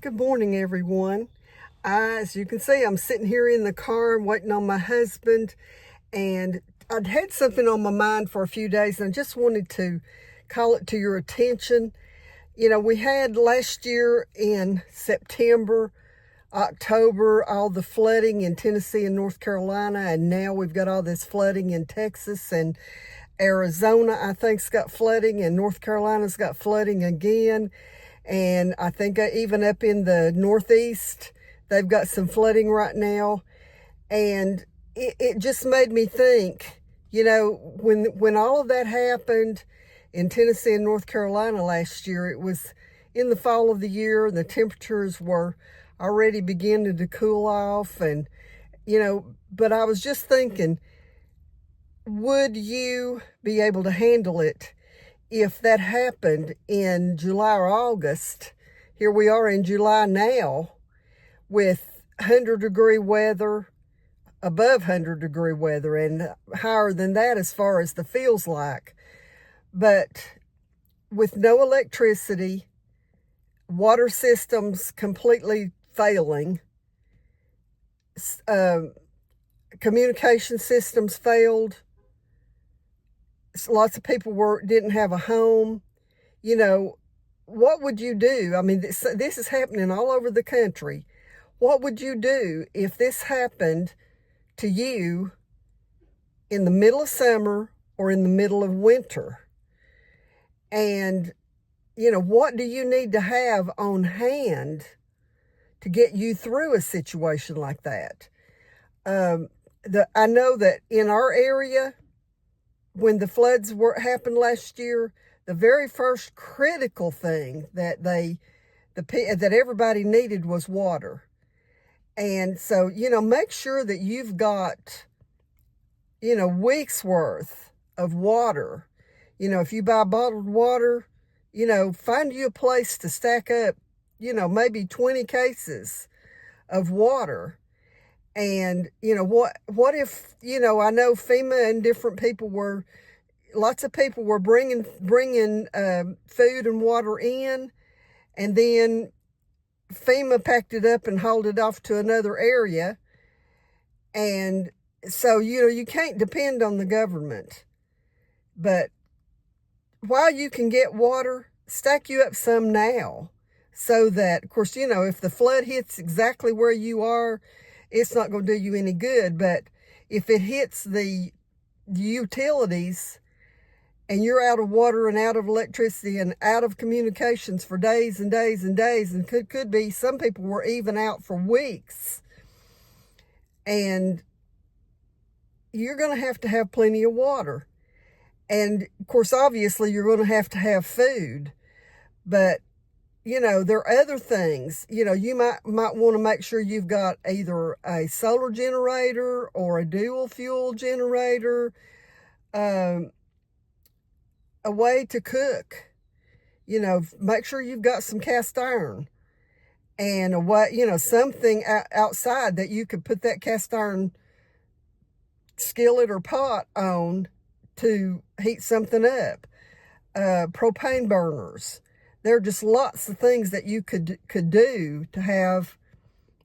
Good morning, everyone. As you can see, I'm sitting here in the car waiting on my husband, and I'd had something on my mind for a few days, and I just wanted to call it to your attention. We had last year in September, October, all the flooding in Tennessee and North Carolina, and now we've got all this flooding in Texas and Arizona, I think's got flooding, and North Carolina's got flooding again. And I think even up in the Northeast, they've got some flooding right now. And it just made me think, when all of that happened in Tennessee and North Carolina last year, it was in the fall of the year, and the temperatures were already beginning to cool off. And, but I was just thinking, would you be able to handle it if that happened in July or August? Here we are in July now with 100-degree weather, above 100-degree weather, and higher than that as far as the feels like. But with no electricity, water systems completely failing, communication systems failed, lots of people didn't have a home. What would you do? I mean, this is happening all over the country. What would you do if this happened to you in the middle of summer or in the middle of winter? And, what do you need to have on hand to get you through a situation like that? I know that in our area, when the floods happened last year, the very first critical thing that everybody needed was water. And so, make sure that you've got, weeks worth of water. If you buy bottled water, find you a place to stack up, maybe 20 cases of water. And, what if, I know FEMA and different people lots of people were bringing food and water in, and then FEMA packed it up and hauled it off to another area. And so, you can't depend on the government. But while you can get water, stack you up some now, so that, of course, if the flood hits exactly where you are, it's not going to do you any good. But if it hits the utilities and you're out of water and out of electricity and out of communications for days and days and days, and could be, some people were even out for weeks, and you're going to have plenty of water. And of course, obviously, you're going to have food. But there are other things. You might want to make sure you've got either a solar generator or a dual fuel generator, a way to cook. Make sure you've got some cast iron, and a way, something outside that you could put that cast iron skillet or pot on to heat something up. Propane burners. There are just lots of things that you could do to have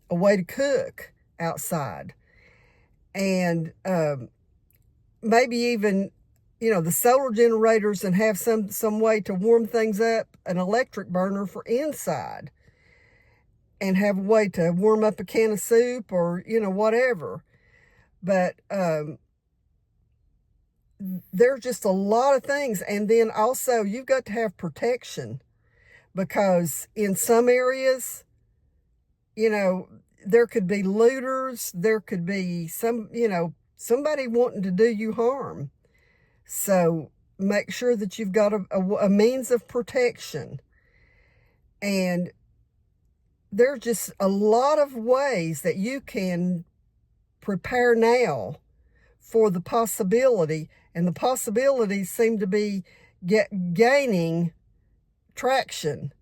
a way to cook outside. And maybe even, the solar generators, and have some way to warm things up, an electric burner for inside, and have a way to warm up a can of soup or, whatever. But there's just a lot of things. And then also, you've got to have protection. Because in some areas, there could be looters, there could be somebody wanting to do you harm. So make sure that you've got a means of protection. And there's just a lot of ways that you can prepare now for the possibility. And the possibilities seem to be gaining traction.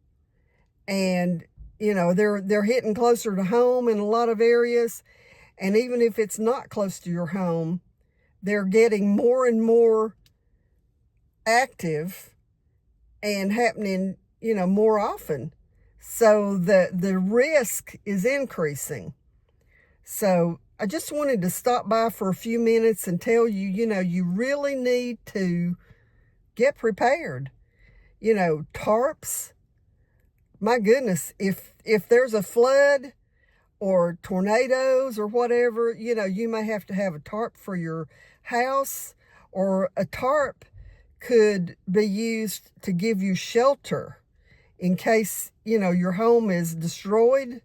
And they're hitting closer to home in a lot of areas. And even if it's not close to your home, they're getting more and more active and happening more often. So the risk is increasing. So I just wanted to stop by for a few minutes and tell you, you really need to get prepared. Tarps, my goodness, if there's a flood or tornadoes or whatever, you may have to have a tarp for your house, or a tarp could be used to give you shelter in case, your home is destroyed.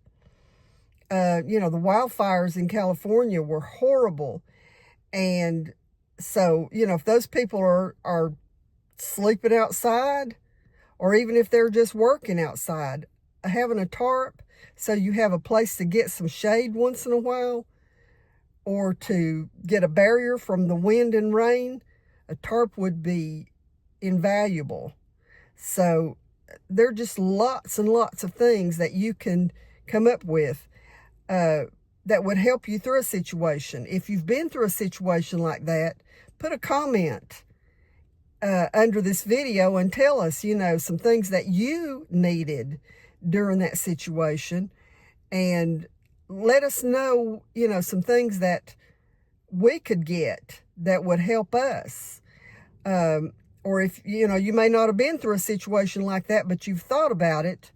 The wildfires in California were horrible. And so, if those people are sleeping outside, or even if they're just working outside, having a tarp so you have a place to get some shade once in a while, or to get a barrier from the wind and rain, a tarp would be invaluable. So there are just lots and lots of things that you can come up with that would help you through a situation. If you've been through a situation like that, put a comment under this video and tell us, some things that you needed during that situation, and let us know, some things that we could get that would help us. Or if, you may not have been through a situation like that, but you've thought about it,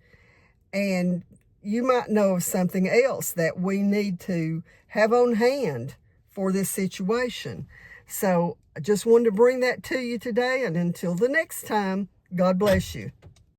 and you might know of something else that we need to have on hand for this situation. So I just wanted to bring that to you today, and until the next time, God bless you.